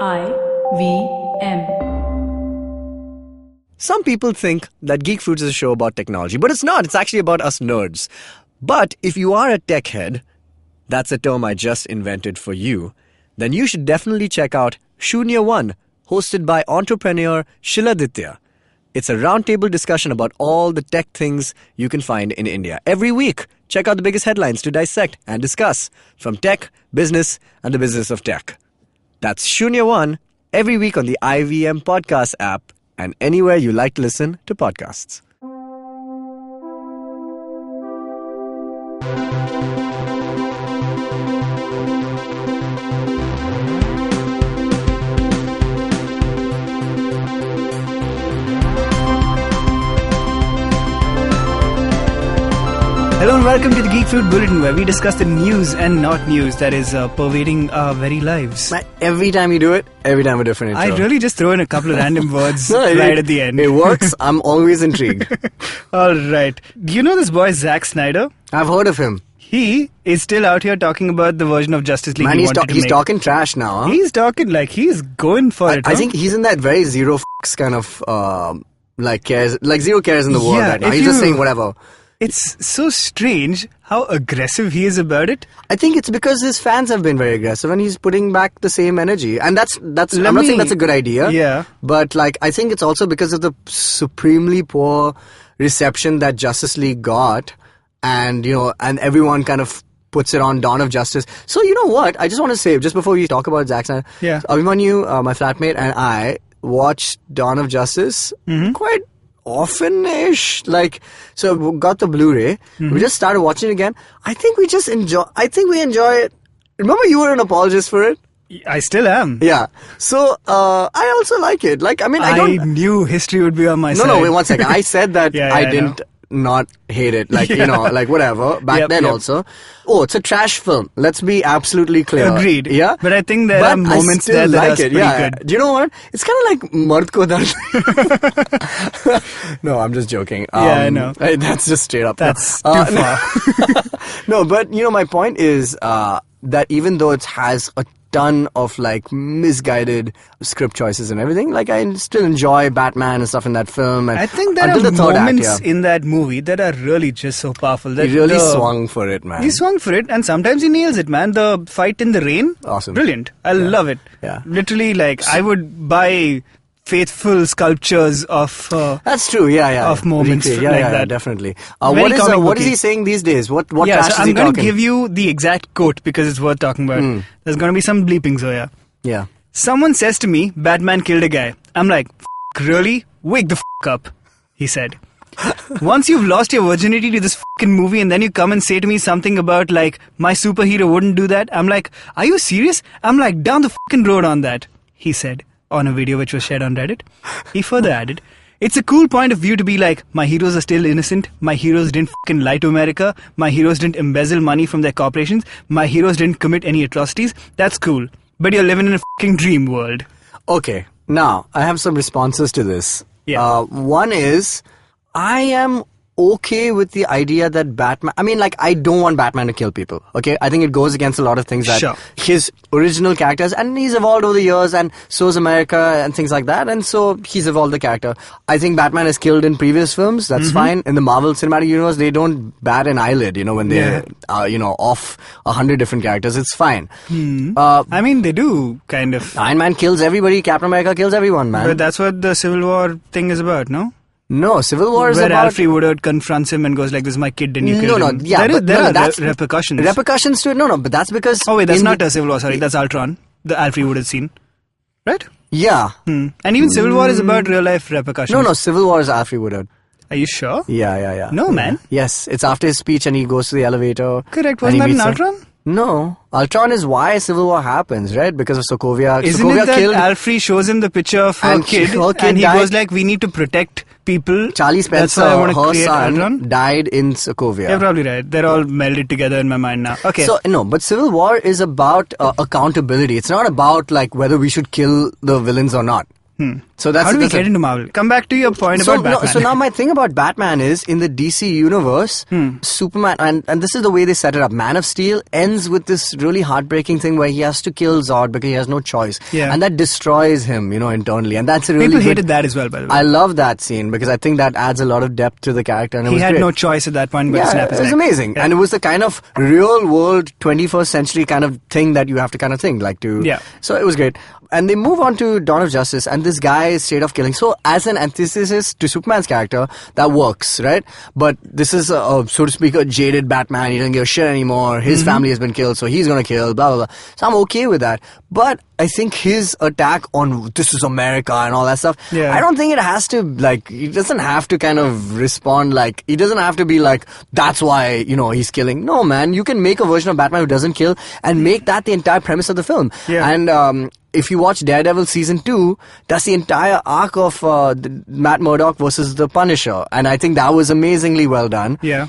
IVM. Some people think that Geek Fruits is a show about technology, but it's not. It's actually about us nerds. But if you are a tech head, that's a term I just invented for you, then you should definitely check out Shunya One, hosted by entrepreneur Shiladitya. It's a roundtable discussion about all the tech things you can find in India. Every week, check out the biggest headlines to dissect and discuss from tech, business, and the business of tech. That's Shunya One, every week on the IVM podcast app and anywhere you like to listen to podcasts. Hello and welcome to the Geek Fruit Bulletin, where we discuss the news and not news that is pervading our very lives. Man, every time you do it, every time a different intro. I really just throw in a couple of random words at the end. It works. I'm always intrigued. All right. Do you know this boy Zack Snyder? I've heard of him. He is still out here talking about the version of Justice League Man, he wanted to he's make. talking trash now, huh? He's talking like he's going for it. I think he's in that very zero f***s kind of, zero cares in the world right now. He's just saying whatever. It's so strange how aggressive he is about it. I think it's because his fans have been very aggressive and he's putting back the same energy. And I'm not saying that's a good idea. Yeah. But I think it's also because of the supremely poor reception that Justice League got. And, and everyone kind of puts it on Dawn of Justice. So, you know what? I just want to say, just before we talk about Zack Snyder. Yeah. Abhimanyu, my flatmate, and I watched Dawn of Justice quite often-ish. So we got the Blu-ray. We just started watching it again. I think we enjoy it. Remember you were an apologist for it? I still am. Yeah. So, I also like it. I knew history would be on my side. No, wait 1 second. I said that I didn't not hate it. Whatever. Back then also. Oh, it's a trash film. Let's be absolutely clear. Agreed. Yeah. But I think there are moments there that are pretty good. Do you know what? It's kind of like Mard Ko Dard. No, I'm just joking. I know. That's just straight up. That's too far. No, but my point is that even though it has a ton of misguided script choices and everything, I still enjoy Batman and stuff in that film. And I think there are moments in that movie that are really just so powerful. That he really swung for it, man. He swung for it, and sometimes he nails it, man. The fight in the rain, awesome, brilliant. I love it. Yeah, literally, I would buy faithful sculptures of that's true, of moments that. Definitely. What is he saying these days? What trash is he I'm going to talking? give you the exact quote because it's worth talking about. There's going to be some bleepings here. Yeah. Someone says to me, Batman killed a guy. I'm like, really? Wake the up, he said. Once you've lost your virginity to this movie and then you come and say to me something about my superhero wouldn't do that, I'm like, are you serious? I'm like, down the road on that, he said, on a video which was shared on Reddit. He further added, it's a cool point of view to be like, my heroes are still innocent, my heroes didn't lie to America, my heroes didn't embezzle money from their corporations, my heroes didn't commit any atrocities. That's cool. But you're living in a dream world. Okay, now, I have some responses to this. Yeah. One is, I am okay with the idea that Batman... I don't want Batman to kill people, okay? I think it goes against a lot of things that his original characters... And he's evolved over the years, and so is America, and things like that, and so he's evolved the character. I think Batman is killed in previous films, that's fine. In the Marvel Cinematic Universe, they don't bat an eyelid, when they're, off 100 different characters, it's fine. They do, kind of. Iron Man kills everybody, Captain America kills everyone, man. But that's what the Civil War thing is about, no? No, Civil War is about... Where Alfred Woodard confronts him and goes like, this is my kid, didn't you kill him? There are repercussions. Repercussions to it? No, but that's because... Oh wait, that's not a Civil War, sorry, that's Ultron. The Alfred Woodard scene. Right? Yeah. And even Civil War is about real life repercussions. No, Civil War is Alfred Woodard. Are you sure? Yeah. No, man. Yes, it's after his speech and he goes to the elevator. Correct, wasn't that in Ultron? No. Ultron is why Civil War happens, right? Because of Sokovia. Isn't Sokovia it that killed... Alfred shows him the picture of her kid and he goes like, we need to protect people. Charlie Spencer, her son, died in Sokovia. You're probably right. They're all melded together in my mind now. Okay. So, no, but Civil War is about accountability. It's not about whether we should kill the villains or not. So that's How do we that's a- get into Marvel? Come back to your point so, about Batman. so now my thing about Batman is in the DC universe, Superman, and this is the way they set it up. Man of Steel ends with this really heartbreaking thing where he has to kill Zod because he has no choice, Yeah. and that destroys him, internally, and that's a really People good- hated that as well, by the way. I love that scene because I think that adds a lot of depth to the character, and it He was had great. no choice at that point but to Yeah, snap his it was neck. amazing, Yeah. and it was the kind of real world 21st century kind of thing that you have to kind of think like to. Yeah. So it was great. And they move on to Dawn of Justice, and this guy is straight off killing. So as an antithesis to Superman's character, that works, right? But this is, so to speak, a jaded Batman. He doesn't give a shit anymore. His family has been killed, so he's gonna kill, blah, blah, blah. So I'm okay with that. But I think his attack on this is America and all that stuff, Yeah. I don't think it has to, he doesn't have to kind of respond he doesn't have to be like, that's why, he's killing. No, man, you can make a version of Batman who doesn't kill and make that the entire premise of the film. Yeah. And, if you watch Daredevil season 2, that's the entire arc of Matt Murdock versus the Punisher, and I think that was amazingly well done. Yeah.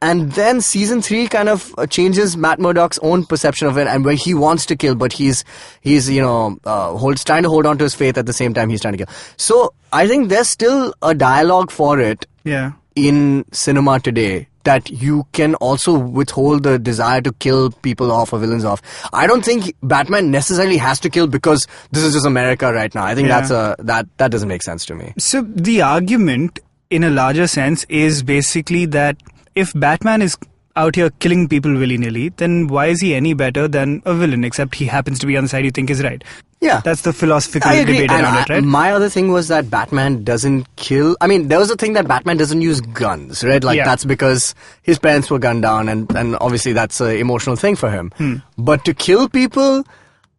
And then season 3 kind of changes Matt Murdock's own perception of it, and where he wants to kill, but he's trying to hold on to his faith at the same time he's trying to kill. So I think there's still a dialogue for it Yeah. in cinema today, that you can also withhold the desire to kill people off or villains off. I don't think Batman necessarily has to kill because this is just America right now. I think Yeah. that doesn't make sense to me. So the argument, in a larger sense, is basically that if Batman is out here killing people willy-nilly, then why is he any better than a villain, except he happens to be on the side you think is right? Yeah. That's the philosophical I agree. debate And around it, right? my other thing was that Batman doesn't kill. I mean, there was a thing that Batman doesn't use guns, right? Yeah. That's because his parents were gunned down, and obviously that's an emotional thing for him. But to kill people,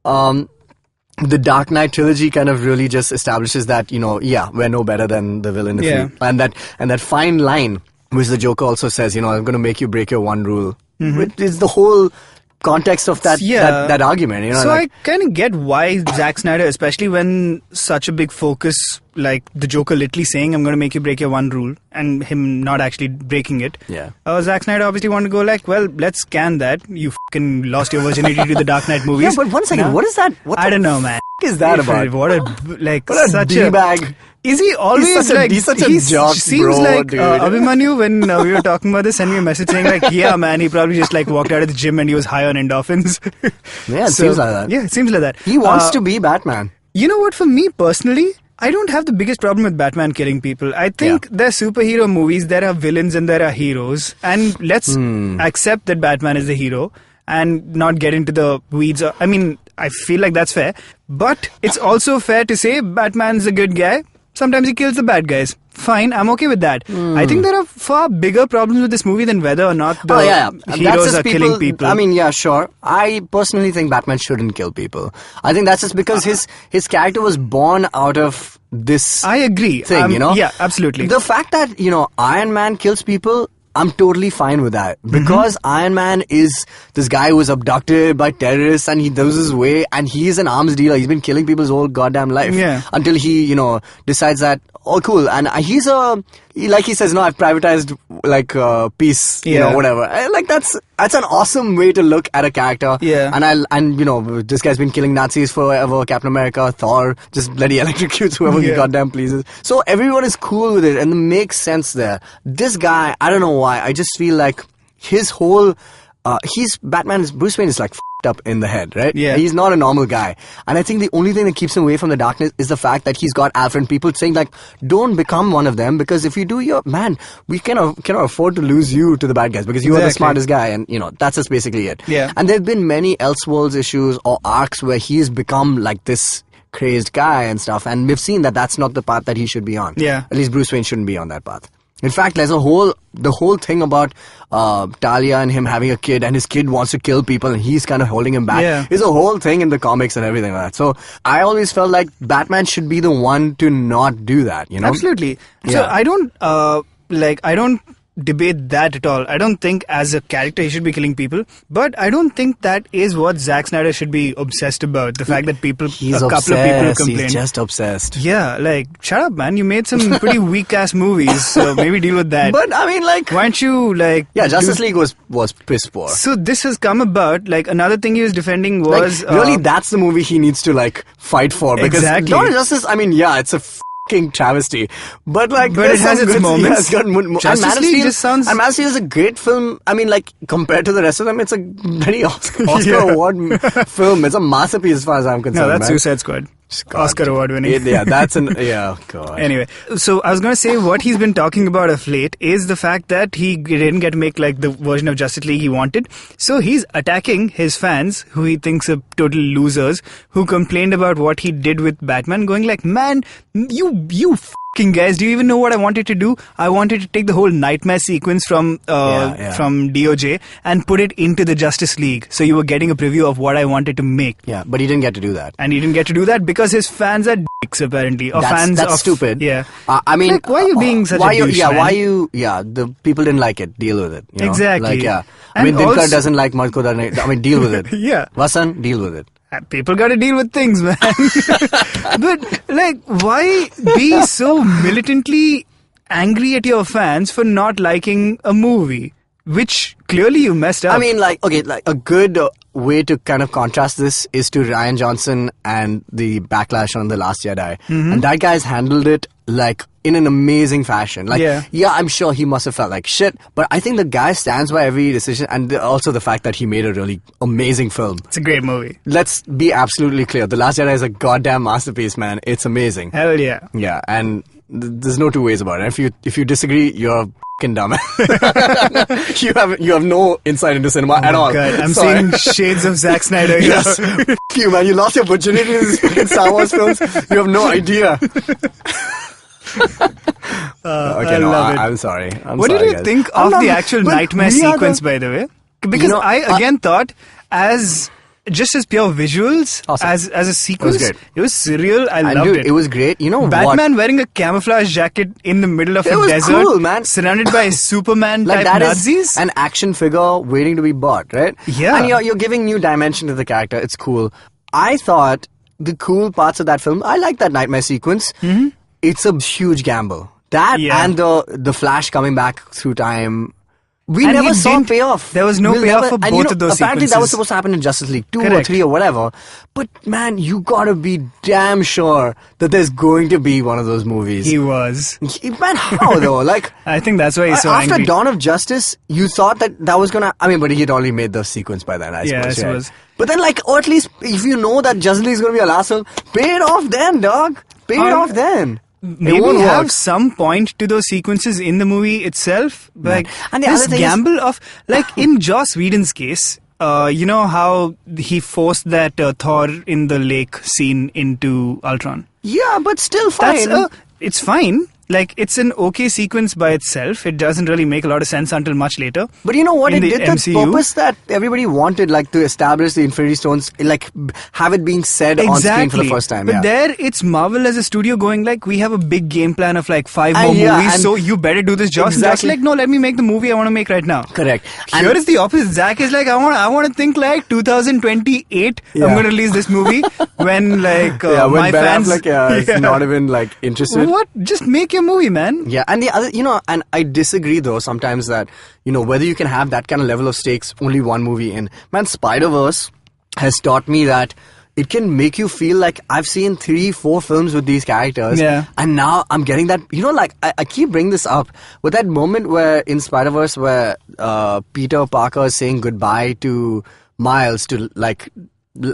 the Dark Knight trilogy kind of really just establishes that, we're no better than the villain. Yeah. And that fine line, which the Joker also says, I'm going to make you break your one rule. Which is the whole context of that that argument. So I kind of get why Zack Snyder, especially when such a big focus, like the Joker literally saying, I'm going to make you break your one rule, and him not actually breaking it. Yeah. Zack Snyder obviously wanted to go like, well, let's scan that. You fucking lost your virginity to the Dark Knight movies. Yeah, but one second, No? what is that? What I the don't know, man. is that about? What a such D-bag. Is he always He's such a jock, seems bro, like dude. Abhimanyu, when we were talking about this, sent me a message saying like, yeah, man, he probably just walked out of the gym and he was high on endorphins. Yeah, it seems like that. Yeah, it seems like that. He wants to be Batman. You know what? For me personally, I don't have the biggest problem with Batman killing people. I think they're superhero movies. There are villains and there are heroes, and let's accept that Batman is the hero and not get into the weeds. I mean, I feel like that's fair, but it's also fair to say Batman's a good guy. Sometimes he kills the bad guys. Fine, I'm okay with that. I think there are far bigger problems with this movie than whether or not the heroes are killing people. I mean, yeah, sure. I personally think Batman shouldn't kill people. I think that's just because his character was born out of this I agree. thing, Yeah, absolutely. The fact that, Iron Man kills people, I'm totally fine with that. Because Iron Man is this guy who was abducted by terrorists and he does his way and he's an arms dealer. He's been killing people his whole goddamn life. Yeah. Until he, decides that, oh, cool. And he's like he says, no, I've privatized, peace, whatever. That's an awesome way to look at a character. Yeah. And this guy's been killing Nazis forever, Captain America, Thor, just bloody electrocutes whoever he goddamn pleases. So everyone is cool with it and it makes sense there. This guy, I don't know why, I just feel like his whole, Bruce Wayne is f***ed up in the head, right? Yeah. He's not a normal guy. And I think the only thing that keeps him away from the darkness is the fact that he's got Alfred and people saying don't become one of them, because if you do, we cannot afford to lose you to the bad guys because you are the smartest guy, and that's just basically it. Yeah. And there have been many Elseworlds issues or arcs where he's become like this crazed guy and stuff, and we've seen that that's not the path that he should be on. Yeah. At least Bruce Wayne shouldn't be on that path. In fact, there's the whole thing about Talia and him having a kid, and his kid wants to kill people, and he's kind of holding him back. Yeah. There's a whole thing in the comics and everything like that. So I always felt like Batman should be the one to not do that. Absolutely. Yeah. So I don't debate that at all. I don't think as a character he should be killing people, but I don't think that is what Zack Snyder should be obsessed about. The fact that people, He's a couple of people complain. He's just obsessed. Yeah, like, shut up, man. You made some pretty weak-ass movies, so maybe deal with that. But, I mean, like... Why don't you, like... Yeah, Justice League was piss poor. So this has come about, like, another thing he was defending was... Like, really, that's the movie he needs to, like, fight for. Because exactly. Dawn of Justice, I mean, yeah, it's a fucking travesty. But, like... But it has its moments. Yeah, it's got Justice League just sounds... And Man of Steel is a great film. I mean, like, compared to the rest of them, it's a very Oscar award film. It's a masterpiece as far as I'm concerned. No, that's man. Suicide Squad. Oscar award winning. Yeah, that's yeah, God. Anyway, so I was going to say what he's been talking about of late is the fact that he didn't get to make like the version of Justice League he wanted. So he's attacking his fans, who he thinks are total losers, who complained about what he did with Batman, going like, man, you fucking guys, do you even know what I wanted to do? I wanted to take the whole nightmare sequence from DOJ and put it into the Justice League. So you were getting a preview of what I wanted to make. Yeah, but he didn't get to do that. And he didn't get to do that because his fans are dicks, apparently. Or fans that's of, stupid. Yeah. I mean... Like, why are you being such a douche, man? The people didn't like it. Deal with it. You know? Exactly. Like, yeah. I And mean, Dinkar also- doesn't like Marco. I mean, deal with it. Yeah. Vasan, deal with it. People gotta deal with things, man. But, like, why be so militantly angry at your fans for not liking a movie? Which clearly you messed up. I mean, like, okay, like a good way to kind of contrast this is to Rian Johnson and the backlash on The Last Jedi. Mm-hmm. And that guy's handled it, like, in an amazing fashion. Like, yeah, I'm sure he must have felt like shit, but I think the guy stands by every decision, and also the fact that he made a really amazing film. It's a great movie. Let's be absolutely clear. The Last Jedi is a goddamn masterpiece, man. It's amazing. Hell yeah. Yeah, and there's no two ways about it. If you disagree, you're fucking dumb. you have no insight into cinema at all. God, I'm Sorry. seeing shades of Zack Snyder here. Yes. F you, man. You lost your virginity in these fucking Star Wars films. You have no idea. Okay, no, love it. I'm sorry. What did you think of the actual nightmare sequence, by the way? Because I again thought just as pure visuals, awesome. as a sequence, it was great. surreal. I loved dude, it. It was great. You know Batman wearing a camouflage jacket in the middle of a was desert, cool, man. surrounded by Superman like type that Nazis. is an action figure waiting to be bought, right? Yeah. And you're giving new dimension to the character. It's cool. I thought the cool parts of that film, I like that nightmare sequence. Mm-hmm. It's a huge gamble. That and the Flash coming back through time. We never saw payoff. There was no payoff for both of those apparently sequences. That was supposed to happen in Justice League 2 or 3 or whatever. But man, you gotta be damn sure that there's going to be one of those movies. He was. Man, how though? Like, I think that's why he's so after angry. Dawn of Justice, you thought that was gonna... I mean, but he had already made the sequence by then, I suppose. Yeah, I suppose. But then, like, or at least if you know that Justice League is gonna be a last film, pay it off then, dog. Pay it off then. Maybe have some point to those sequences in the movie itself. Like, and the this other thing gamble of, like, in Joss Whedon's case, you know how he forced that Thor in the lake scene into Ultron? Yeah, but still fine. It's fine. Like, it's an okay sequence by itself. It doesn't really make a lot of sense until much later. But you know what? It did MCU. the purpose that everybody wanted, like, to establish the Infinity Stones, like, have it being said on screen for the first time. But there, it's Marvel as a studio going, like, we have a big game plan of, like, 5 more movies, so you better do this, Joss. Exactly. Joss like, no, let me make the movie I want to make right now. Correct. Here is the opposite. Zack is like, I want to think, like, 2028, I'm going to release this movie when, like, when my Ben fans... Affleck is not even, like, interested. What? Just make your movie, man. Yeah, and the other, and I disagree though sometimes that, whether you can have that kind of level of stakes only one movie in. Man, Spider-Verse has taught me that it can make you feel like I've seen 3-4 films with these characters. Yeah. And now I'm getting that, like, I keep bringing this up, with that moment where, in Spider-Verse, where Peter Parker is saying goodbye to Miles to, like,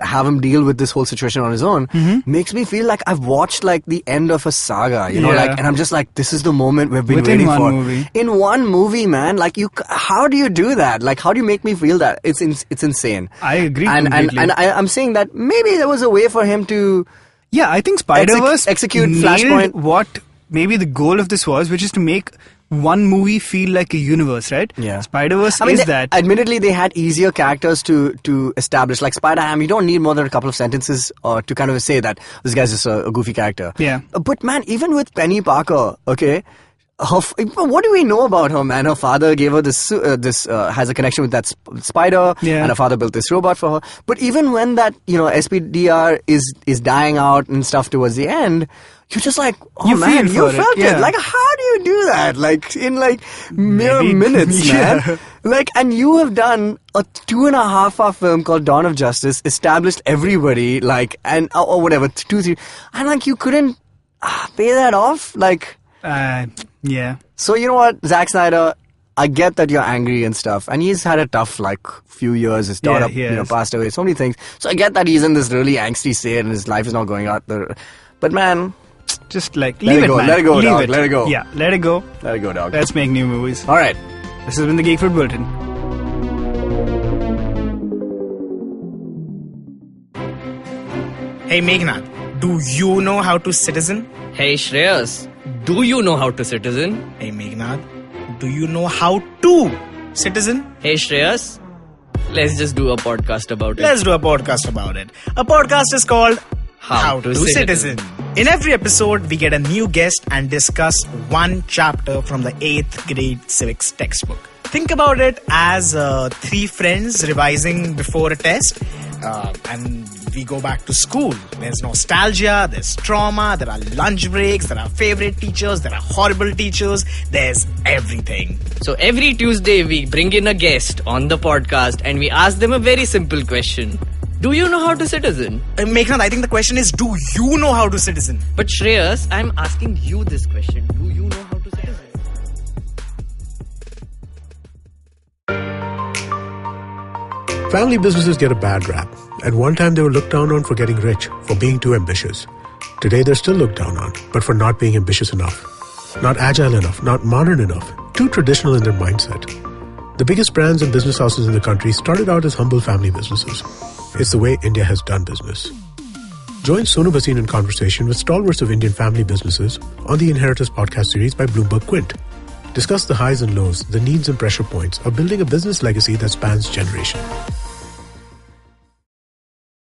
have him deal with this whole situation on his own, makes me feel like I've watched, like, the end of a saga, like, and I'm just like, this is the moment we've been waiting for. Movie. In one movie, man. Like, how do you do that? Like, how do you make me feel that? It's insane. I agree completely. And I'm saying that maybe there was a way for him to... Yeah, I think Spider-Verse execute nailed Flashpoint. What maybe the goal of this was, which is to make one movie feel like a universe, right? Yeah. Spider-Verse is that. Admittedly, they had easier characters to establish. Like Spider-Ham, you don't need more than a couple of sentences to kind of say that this guy's just a goofy character. Yeah. But man, even with Penny Parker, okay, what do we know about her, man? Her father gave her this has a connection with that spider, and her father built this robot for her. But even when that, SPDR is dying out and stuff towards the end, you're just like, you felt it. Like, how do you do that? Like, in mere minutes, man. Like, and you have done a 2.5-hour film called Dawn of Justice, established everybody, or whatever, 2-3, and you couldn't pay that off? Yeah. So you know what, Zack Snyder, I get that you're angry and stuff, and he's had a tough few years. His daughter, passed away. So many things. So I get that he's in this really angsty state and his life is not going out there. But man, just leave it, man. Let it go, dog. Let it go. Yeah, let it go. Let it go, dog. Let's make new movies. All right. This has been the Geek Food Bulletin. Hey Meghnad, do you know how to citizen? Hey Shreyas, do you know how to citizen? Hey Meghnad, do you know how to citizen? Hey Shreyas, let's just do a podcast about it. Let's do a podcast about it. A podcast is called How to Citizen. In every episode, we get a new guest and discuss one chapter from the 8th grade civics textbook. Think about it as 3 friends revising before a test, and we go back to school. There's nostalgia, there's trauma, there are lunch breaks, there are favorite teachers, there are horrible teachers, there's everything. So every Tuesday, we bring in a guest on the podcast and we ask them a very simple question. Do you know how to citizen? Meghnad, I think the question is, do you know how to citizen? But Shreyas, I'm asking you this question. Do you know how to citizen? Family businesses get a bad rap. At one time, they were looked down on for getting rich, for being too ambitious. Today, they're still looked down on, but for not being ambitious enough. Not agile enough, not modern enough, too traditional in their mindset. The biggest brands and business houses in the country started out as humble family businesses. It's the way India has done business. Join Sonu Bhasin in conversation with stalwarts of Indian family businesses on the Inheritors podcast series by Bloomberg Quint. Discuss the highs and lows, the needs and pressure points of building a business legacy that spans generations.